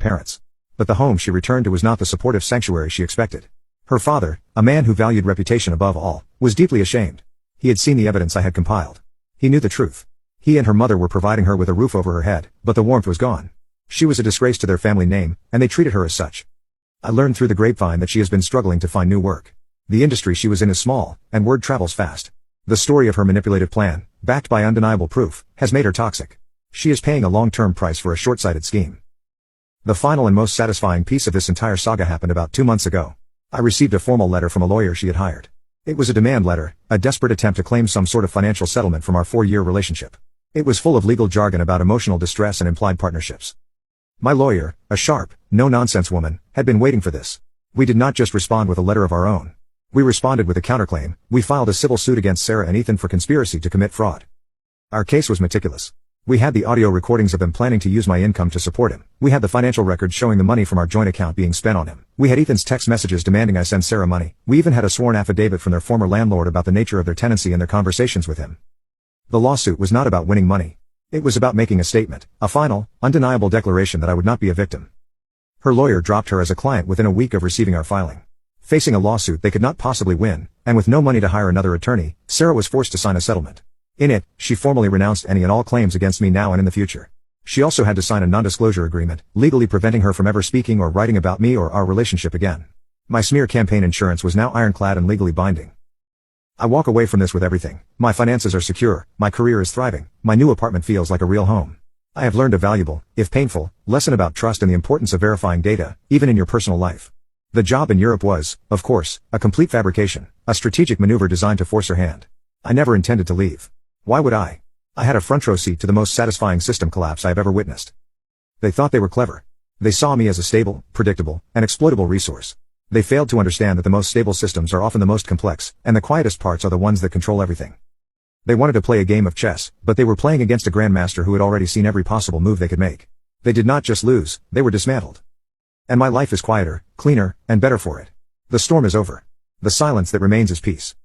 parents. But the home she returned to was not the supportive sanctuary she expected. Her father, a man who valued reputation above all, was deeply ashamed. He had seen the evidence I had compiled. He knew the truth. He and her mother were providing her with a roof over her head, but the warmth was gone. She was a disgrace to their family name, and they treated her as such. I learned through the grapevine that she has been struggling to find new work. The industry she was in is small, and word travels fast. The story of her manipulative plan, backed by undeniable proof, has made her toxic. She is paying a long-term price for a short-sighted scheme. The final and most satisfying piece of this entire saga happened about 2 months ago. I received a formal letter from a lawyer she had hired. It was a demand letter, a desperate attempt to claim some sort of financial settlement from our 4-year relationship. It was full of legal jargon about emotional distress and implied partnerships. My lawyer, a sharp, no-nonsense woman, had been waiting for this. We did not just respond with a letter of our own. We responded with a counterclaim. We filed a civil suit against Sarah and Ethan for conspiracy to commit fraud. Our case was meticulous. We had the audio recordings of them planning to use my income to support him. We had the financial records showing the money from our joint account being spent on him. We had Ethan's text messages demanding I send Sarah money. We even had a sworn affidavit from their former landlord about the nature of their tenancy and their conversations with him. The lawsuit was not about winning money. It was about making a statement, a final, undeniable declaration that I would not be a victim. Her lawyer dropped her as a client within a week of receiving our filing. Facing a lawsuit they could not possibly win, and with no money to hire another attorney, Sarah was forced to sign a settlement. In it, she formally renounced any and all claims against me now and in the future. She also had to sign a non-disclosure agreement, legally preventing her from ever speaking or writing about me or our relationship again. My smear campaign insurance was now ironclad and legally binding. I walk away from this with everything. My finances are secure, my career is thriving, my new apartment feels like a real home. I have learned a valuable, if painful, lesson about trust and the importance of verifying data, even in your personal life. The job in Europe was, of course, a complete fabrication, a strategic maneuver designed to force her hand. I never intended to leave. Why would I? I had a front row seat to the most satisfying system collapse I have ever witnessed. They thought they were clever. They saw me as a stable, predictable, and exploitable resource. They failed to understand that the most stable systems are often the most complex, and the quietest parts are the ones that control everything. They wanted to play a game of chess, but they were playing against a grandmaster who had already seen every possible move they could make. They did not just lose, they were dismantled. And my life is quieter, cleaner, and better for it. The storm is over. The silence that remains is peace.